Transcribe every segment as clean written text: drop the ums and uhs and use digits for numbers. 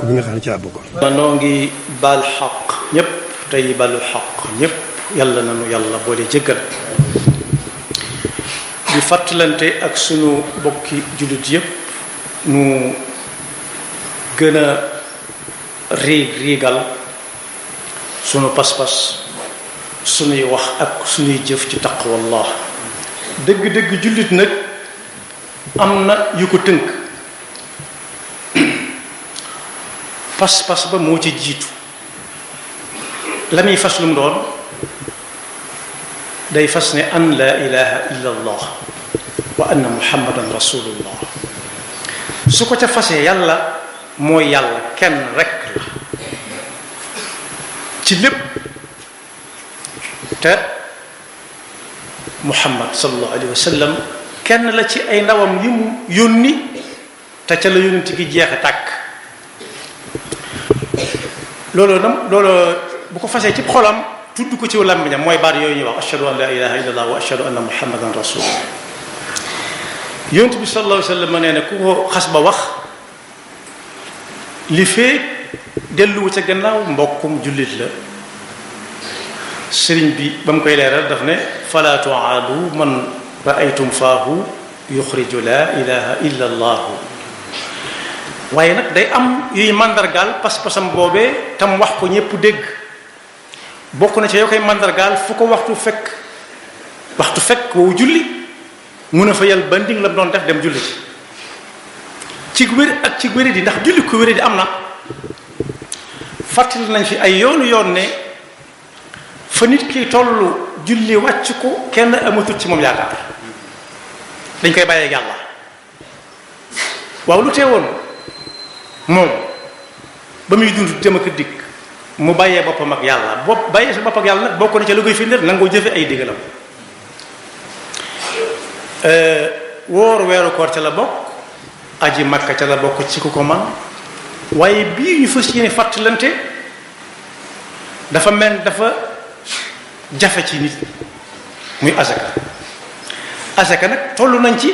bi nga xam ne ci laa bokkoon. noo ngi baal xaq ñëpp tey balu xaq ñëpp yàlla nanu yàlla boole jéggal di fàttalante ak sunu bokki jullit yëpp nu gën a riigal sunu pas-pas sunuy wax ak sunuy jëf ci taqwallah. dëgg-dëgg jullit nag am na yu ko tënk. pas-pas ba moo ci jiitu la muy fas lu mu doon day fas ne an la ilaha illa allah wa anna muhammadan rasulullah. su ko ca fasee yàlla mooy yàlla kenn rekk la ci lépp te muhammad sallallahu alayhi wa sallam kenn la ci ay ndawam yi mu yónni te ca la yónnent gi jeexe tàkk. loolu bu ko fasee ci xolam tudd ko ci làmmiñam mooy baat yooyu ñuy wax ashhadu an la ilaha illa allah wa ashhadu anna muhammadan rasulullah. yonent bi sallallahu alayhi wa sallam nee na ku ko xas ba wax li fee delluwu ca gannaaw mbokkum jullit la. sëriñ bi ba mu koy leeral daf ne fala tuaadu man raaytum faahu yuxriju la ilaha illa allahu. waaye nag day am yuy màndargaal pas-pasam boobee tam wax ko ñépp dégg. bokk na ci yoo koy màndargaal fu ko waxtu fekk woowu julli mun a fa yal ba nding la doon def dem julli ci wér ak ci wéri di ndax julli ko wéri di am na. fàttali nañ fi ay yoon ne fa nit ki tollu julli wàcc ko kenn amatul ci moom yaakaar dañ koy bàyyee yàlla. waaw lu teewoon moom ba muy dund dem ak dikk mu bàyyee boppam ak yàlla bàyyee sa bopp ak yàlla nag bokk na ca lu koy firndeel nangoo jëfe ay digalam. woor weeru koor ca la bokk aji makka ca la bokk ci ku ko man waaye bii ñu fas yéene fàttalante dafa mel dafa jafe ci nit muy asaka. asaka nag toll nañ ci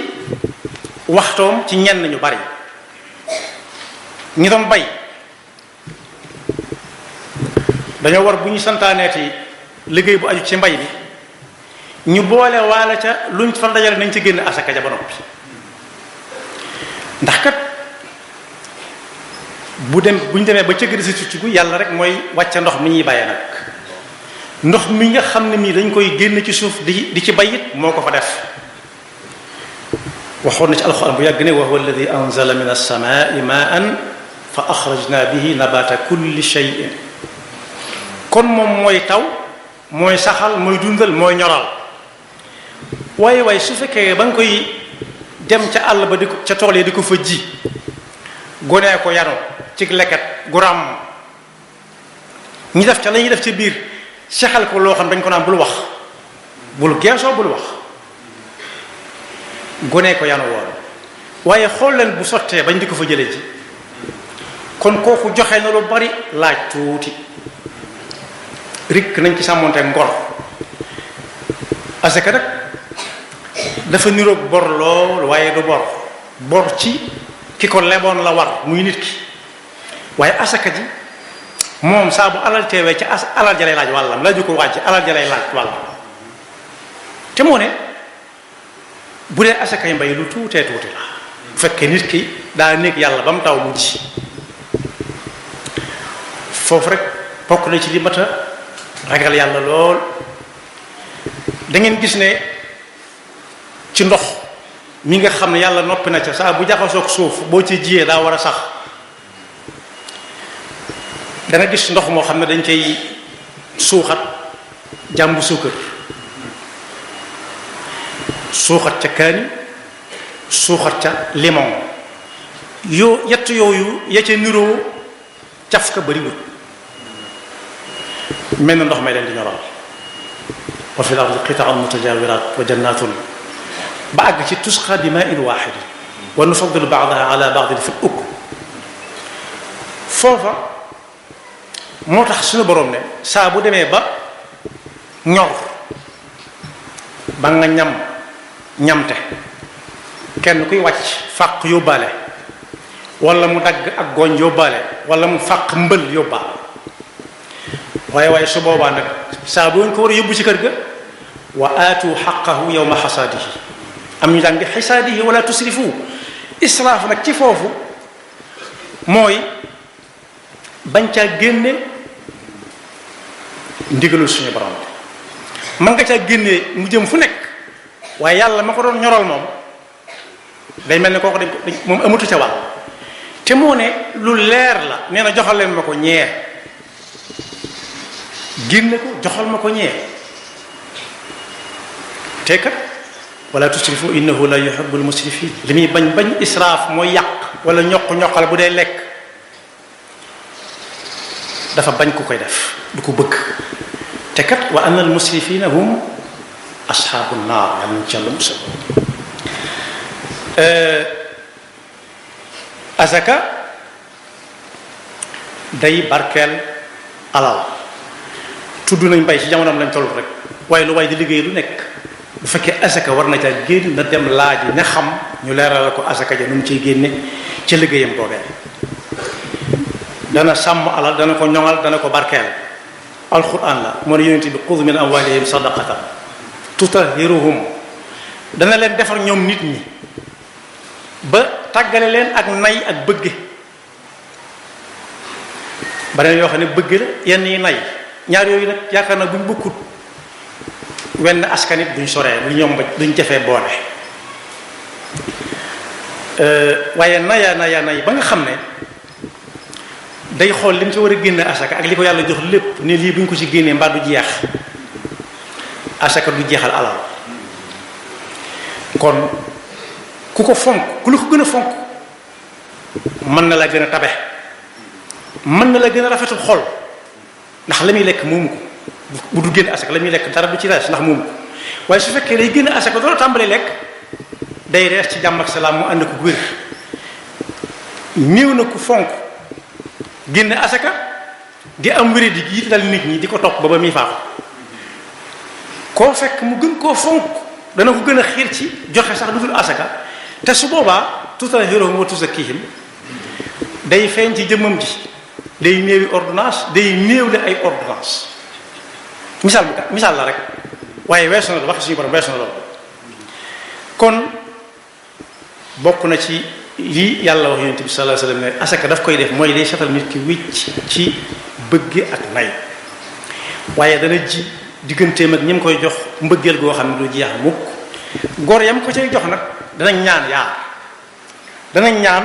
waxtoom ci ñenn ñu bari ñi doon bay dañoo war bu ñu santaaneeti liggéey bu aju ci mbay bi ñu boole waala ca luñ fa dajale nañ ci génn asaka ja ba noppi. ndax kat bu ñu demee ba cëgg si tucc gu yàlla rek mooy wàcce ndox mi ñuy bàyyee nag ndox mi nga xam ne mii dañ koy génn ci suuf di ci bayit moo ko fa def. waxoon na ci alxuraan bu yàgg ne wa huwa alladi anzala min as-samaa'i maa'an fa axrajna bihi nabata kulli shay'in. kon moom mooy taw mooy saxal mooy dundal mooy ñoral. waaye su fekkee ba nga koy dem ca àll ba di ko ca tool yi di ko fa ji gonee ko yanu ci leket gu ràmm ñi def ca la ñuy def ca biir saxal ko loo xam dañ ko naan bul wax bul geesoo bul wax gonee ko yanu woon. waaye xool leen bu sottee bañ di ko fa jële ji kon kooku joxe na lu bari laaj tuuti rik nañ ci sàmmonte ngor. asaka nag dafa niroog bor lool waaye du bor ci ki ko leboon la war muy nit ki. waaye asaka ji moom saa bu alal teewee ci alal ja lay laaj wàllam laaju ko wàcc alal ja lay laaj wàllam. te moo ne bu dee asakay mbay lu tuutee tuuti la bu fekkee nit ki daa nekk yàlla ba mu taw mu ji foofu rek bokk na ci li mat a ragal yàlla lool. da ngeen gis ne ci ndox mi nga xam ne yàlla noppi na ca saa bu jaxasoog suuf boo ci jiyee daa war a sax. dana gis ndox moo xam ne dañ koy suuxat jàmbu suukar suuxat ca kaani suuxat ca limon yett yooyu ya ca niroo caf ka bariwul mel na ndox may leen di ñoral. wa fil ardi qita'un mutajawiraat wa jannaatun ba àgg ci tusqa bi maa'in waahid wa nufaddilu ba'daha ala ba'din fil ukl. foofa moo tax suñu borom ne saa bu demee ba ñor ba nga ñamte kenn kuy wàcc fàq yóbbaale wala mu dagg ak gooñ yóbbaale wala mu fàq mbël yóbbaale waaye su boobaa nag saa bu ñu ko war a yóbbu ci kër ga wa aatu xaqahu yawma xasaadihi am ñu daan di xisaadihi wala tusrifu israaf nag ci foofu mooy bañ caa génne ndigalul suñu borom man nga caa génne mu jëm fu nekk waaye yàlla ma ko doon ñoral moom day mel ne kooku dañ moom amatu ca wàll te moo ne lu leer la nee na joxal leen ma ko ñee génne ko joxal ma ko ñee te kat wala tusrifu innahu la yuhibbul musrifin li muy bañ israaf mooy yàq wala ñoqal bu dee lekk dafa bañ ku koy def du ko bëgg te kat wa anna al musrifina hum asxaabu naar yàlla nañ ci yàlla musal azaka day barkeel alal tudd nañ bay ci jamonoom lañ toll rek waaye lu waay di liggéey lu nekk bu fekkee azaka war na caa génn na dem laaj ña xam ñu leeral ko azaka ja nu mu ciy génne ca liggéeyam boobee dana sàmm alal dana ko ñoŋal dana ko barkeel alquran la moo ne yonent bi xud min amwalihim sadaqatan tutahhiruhum dana leen defar ñoom nit ñi ba tàggale leen ak nay ak bëgge beneen yoo xam ne bëgg la yenn yi nay ñaar yooyu nag yaakaar na buñ bokkut wenn askan it duñ soree lu ñoom duñ jafee boole waaye nay ba nga xam ne day xool li mu ci war a génne asaka ak li ko yàlla jox lépp ne lii buñ ko ci génnee mbaa du jeex asaka du jeexal alal kon ku ko fonk ku la ko gën a fonk mën na la gën a tabe mën na la gën a rafetul xol ndax la muy lekk moomu ko bu du génn asaka la muy lekk dara du ci rees ndax moomu ko waaye su fekkee day génn asaka doo tàmbalee lekk day rees ci jàmm ak salaam mu ànd ko wér néew na ku fonk génne asaka di am wéré di gi dal nit ñi di ko topp ba muy faatu koo fekk mu gën koo fonk dana ko gën a xiir ci joxe sax lu dul asaka te su boobaa tutahhiruhum wa tuzakkihim day feeñ ci jëmmam ji day néewi ordonnance day néewle ay ordonnance misaal la rek waaye weesu na wax suñu borom weesu na loolu kon bokk na ci lii yàlla wax yonent bi sallallahu alayhi wasallam ne asaka daf koy def mooy day setal nit ki wicc ci bëgge ak nay waaye dana ji digganteem ak ñi mu koy jox mbëggeel goo xam ne du jeex mukk góor yam ko cay jox nag danañ ñaan yaar danañ ñaan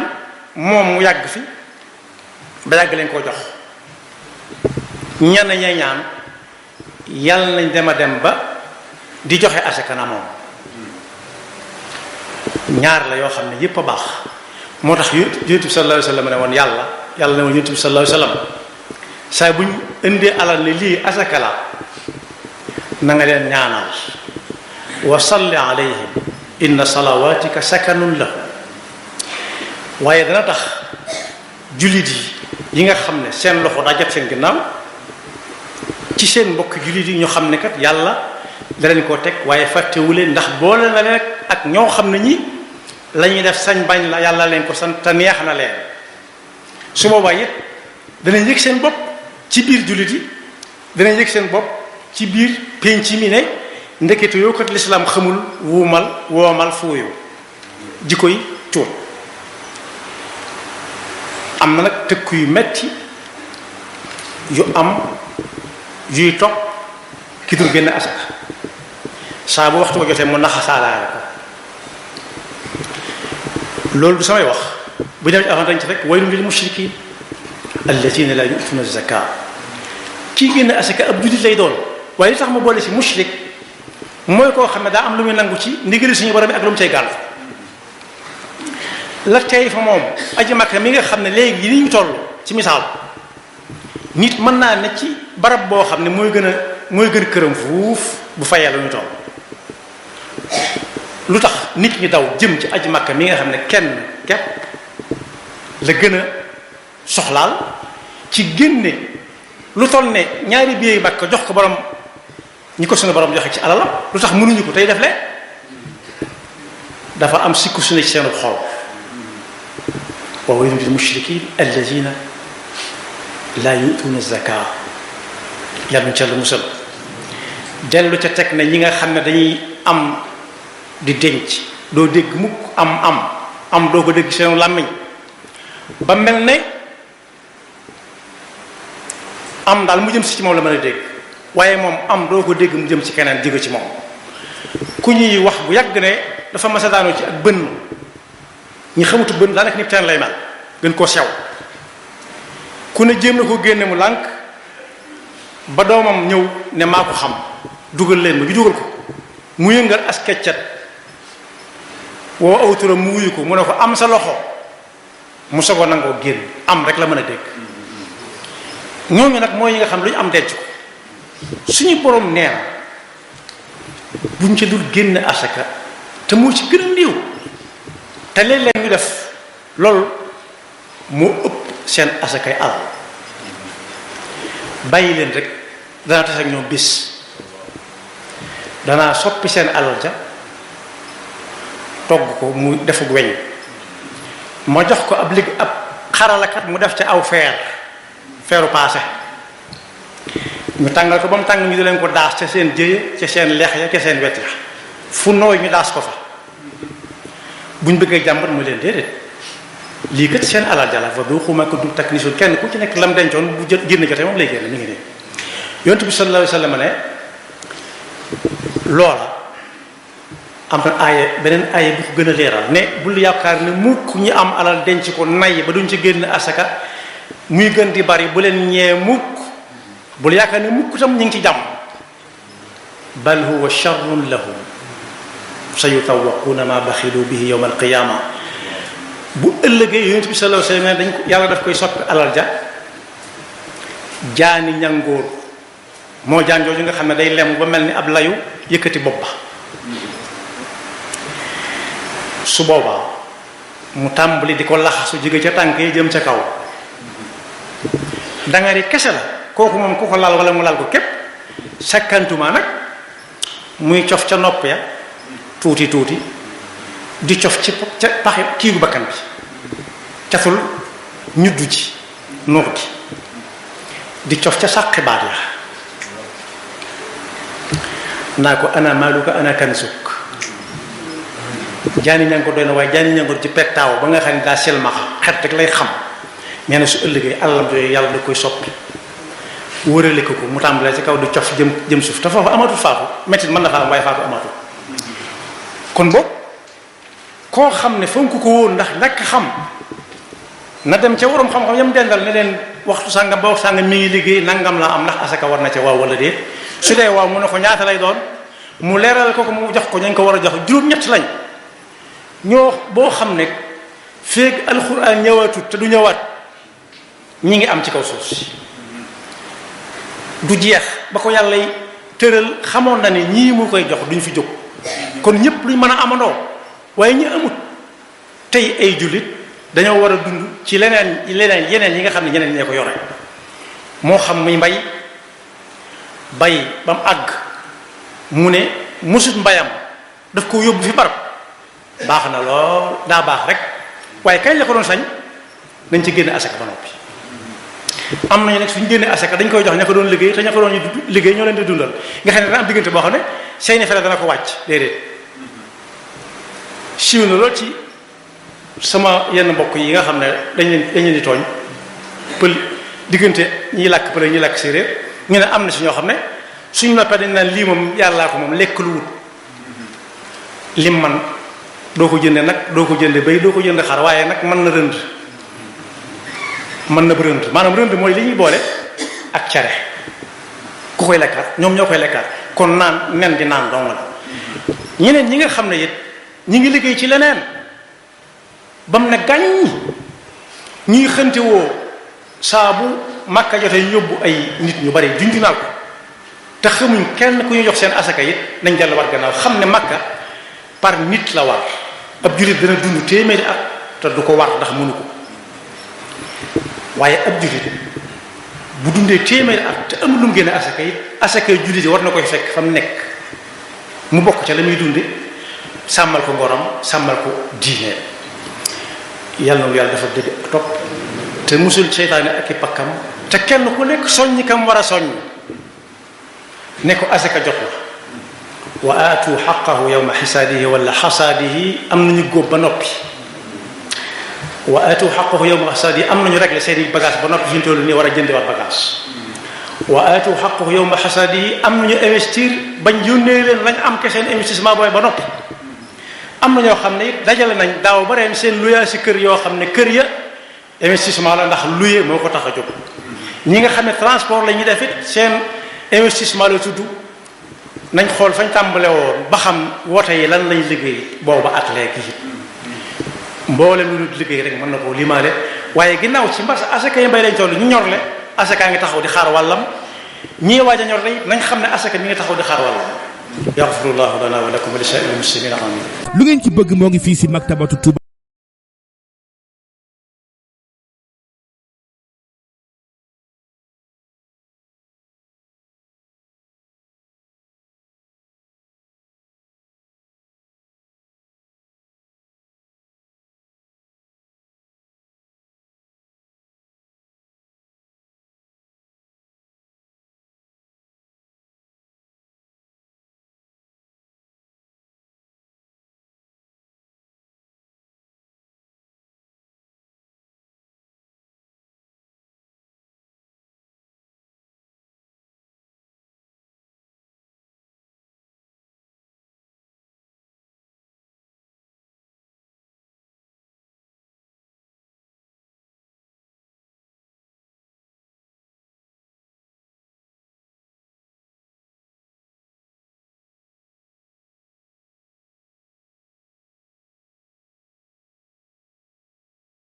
moom mu yàgg fi ba yàgg leen koo jox ñenn ñay ñaan yàlla nañ dem a dem ba di joxe asaka na moom ñaar la yoo xam ne yépp a baax moo tax yonent bi sallallahu alayhi wasallam ne woon yàlla ne woon yonent bi sallallahu alayhi wasallam saa bu ñu indee alal ne lii asaka la na nga leen ñaanal wa salli alayhim inna salawatika sakanun lahum waaye dana tax jullit yi nga xam ne seen loxo daa jot seen ginnaaw ci seen mbokk jullit yi ñu xam ne kat yàlla da leen koo teg waaye fàttewu leen ndax boole na leen ak ñoo xam ne ñi la ñuy def sañ bañ la yàlla leen ko sant te neex na leen su boobaa it danañ yëg seen bopp ci biir jullit yi danañ yëg seen bopp ci biir penc mi ne ndekete yoo kat lislaam xamul woomal fuuyu ji koy cuut am na nag tëkk yu metti yu am yuy topp ki dul génn asaka saa bu waxtu ko jotee mu naxasaalaale ko loolu du samay wax bu ñu avant dañ ci rek waylun lil mushrikin alladina la yu'tuna zaka kii génn asaka ab jullit lay doon waaye li tax ma boole ci mushrik mooy koo xam ne daa am lu muy nangu ci ndigali suñu borom ak lu mu cay gàll la tey fa moom aji Makka mi nga xam ne léegi ni ñu toll ci misaal nit mën naa ne ci barab boo xam ne mooy gën këram fuuf bu fayee lu ñu toll lu tax nit ñi daw jëm ci aji Makka mi nga xam ne kenn képp la gën a soxlaal ci génne lu toll ne ñaari biir Makka jox ko borom ñi ko suñu borom joxe ci alalam lu tax mënuñu ko tey def le dafa am sikku suñu ci seenu xol wa waylun lil mushrikin alladina la yu'tuna zaka yàlla ca la musal dellu ca teg ne ñi nga xam ne dañuy am di denc doo dégg mukk am doo ko dégg seen làmmiñ ba mel ne am daal mu jëm si ci moom la mën a dégg waaye moom am doo ko dégg mu jëm ci keneen jóge ci moom ku ñuy wax bu yàgg ne dafa masa daanoo ci ak bënn ñi xamutu bënn daanaka ni teen lay mel gën koo sew ku ne jéem na ko génne mu lànk ba doomam ñëw ne maa ko xam dugal leen ma ñu dugal ko mu yëngal as keccat woo aw turam mu wuyu ko mu ne ko am sa loxo mu sogo nangoo génn am rek la mën a dégg ñooñu nag mooy ñi nga xam lu ñu am denc ko suñu borom nee na buñ ca dul génn asaka te moo ci gën a néew te léeg-léeg ñu def loolu moo ëpp seen asakay alal bàyyi leen rek dana tas ak ñoom bis danaa soppi seen alal ja togg ko mu defuk weñ ma jox ko ab xaralakat mu def ca aw feeru paase ñu tàngal ko ba mu tàng ñu di leen ko daas ca seen jëye ca seen leex ya ca seen wet ya fu nooy ñu daas ko fa buñ bëggee jàmbat mu leen déedéet lii kat seen alal jala fa du xuma ko du takk ni sul kenn ku ci nekk lam dencoon bu génn jotee moom lay génn mi ngi nii yonent bi sallallahu alayhi wa sallam ne loola am na aaya beneen aaya bu ko gën a leeral ne bul yaakaar ne mukk ñi am alal denc ko nay ba duñ ci génn asaka muy gën di bari bu leen ñee mukk bul yaakaar ne mukk tam ñu ngi ci jàmm bal huwa sharrun lahum sa yutawaquuna ma baxilu bihi yawma alqiyama bu ëllëgee yonent bi sallallahu alayhi wa sallam dañ ko yàlla daf koy soppi alal ja jaani ñangóor moo jaan jooju nga xam ne day lem ba mel ni ab layu yëkkati bopp ba su boobaa mu tàmbali di ko laxasu jóge ca tànk yi jëm ca kaw dangari kese la kooku moom ku ko laal wala mu laal ko képp sakkantuma nag muy cof ca nopp ya tuuti di cof ci ca paxi kiigu bakkan bi caful ñuddu ji nuur gi di cof ca sàqi baat ya naa ko ana maaluka ana kansuk jaani ña ko doy na waaye jaani ña ko ci pettaaw ba nga xam ne daa selmaxa xet rek lay xam nee na su ëllëgee alalam yooyu yàlla da koy soppi wërale ko mu tàmbalee ci kaw di cof jëm suuf te foofu amatul faatu mettit mën na fa am waaye faatu amatul kon boog koo xam ne fonk ko woon ndax ñàkk xam na dem ca waroom xam-xam yam dendal ne leen waxtu sàngam ba waxtu sàngam mi ngi liggéey nangam laa am ndax asaka war na ca waaw wala déet su dee waaw mu ne ko ñaata lay doon mu leeral ko mu jox ko ñañ ko war a jox juróom-ñett lañ ñoo boo xam ne feeg alxuraan ñëwaatut te du ñëwaat ñi ngi am ci kaw suuf si du jeex ba ko yàlla tëral xamoon na ne ñii mu koy jox duñ fi jóg kon ñëpp luñ mën a amandoo waaye ñi amut tey ay jullit dañoo war a dund ci yeneen yi nga xam ne ñeneen ñee ko yore moo xam muy bay ba mu àgg mu ne musut mbayam daf ko yóbbu fi barab baax na lool daa baax rek waaye kañ la ko doon sañ dañ ci génne asaka ba noppi am nañu nag suñu génne asaka dañ koy jox ña ko doon liggéey te ña ko doon liggéey ñoo leen di dundal nga xam ne dana am diggante boo xam ne seeni fere dana ko wàcc déedéet siiw na lool ci sama yenn mbokk yi nga xam ne dañ leen di tooñ pël diggante ñiy làkk pël ñiy làkk séeréer ñu ne am na si ñoo xam ne suñ noppee dañ naan lii moom yàllaa ko moom lekk lu wut lim man doo ko jënde nag doo ko jënde béy doo ko jënde xar waaye nag mën na rënd mën na bu rënd maanaam rënd mooy li ñuy boole ak care ku koy lekkaat ñoom ñoo koy lekkaat kon naan nen di naan dong la ñeneen ñi nga xam ne it ñi ngi liggéey ci leneen ba mu ne gàññ ñuy xënte woo saa bu Makka jotee ñu yóbbu ay nit ñu bari junju naa ko te xamuñ kenn ku ñu jox seen asaka it nañ jàll war gannaaw xam ne Makka par nit la war ab jullit dana dund téeméeri at te du ko war ndax mënu ko waaye ab jullit bu dundee téeméeri at te amul lu mu génne asaka it asaka jullit yi war na koy fekk fa mu nekk mu bokk ca la muy dunde sàmmal ko ngoram sàmmal ko diine yàlla na yàlla dafa dégg ak topp te musul seytaane ak i pakkam te kenn ku nekk soññi kam war a soññ ne ko asaka jot la wa aatu xaqahu yawma xisaadihi wala xasaadihi am nañu góob ba noppi wa aatu xaqahu yawma xasaadihi am nañu réglé seeni bagage ba noppi fi ñu toll nii war a jëndi waat bagage wa aatu xaqahu yawma xasaadihi am nañu investir bañ yónnee leen lañ am ke seen investissement booy ba noppi am na ñoo xam ne it dajale nañ daaw ba ren seen luyaa si kër yoo xam ne kër ya investissement la ndax luye moo ko tax a jóg ñi nga xam ne transport la ñuy def it seen investissement la tudd nañ xool fañ tàmbale woon ba xam woote yi lan lañ liggéey booba ak léegi it mboolem lu dul liggéey rek mën na koo limaale waaye ginnaaw ci mbas asaka yi mbay lañ toll ñu ñorle asaka ngi taxaw di xaar wàllam ñii waaj a ñor la it nañ xam ne asaka mi ngi taxaw di xaar wàllam yaxfirullahu lana wa lakum wa li saa'iril muslimina amin lu ngeen ci bëgg moo ngi fii si maktabatu Touba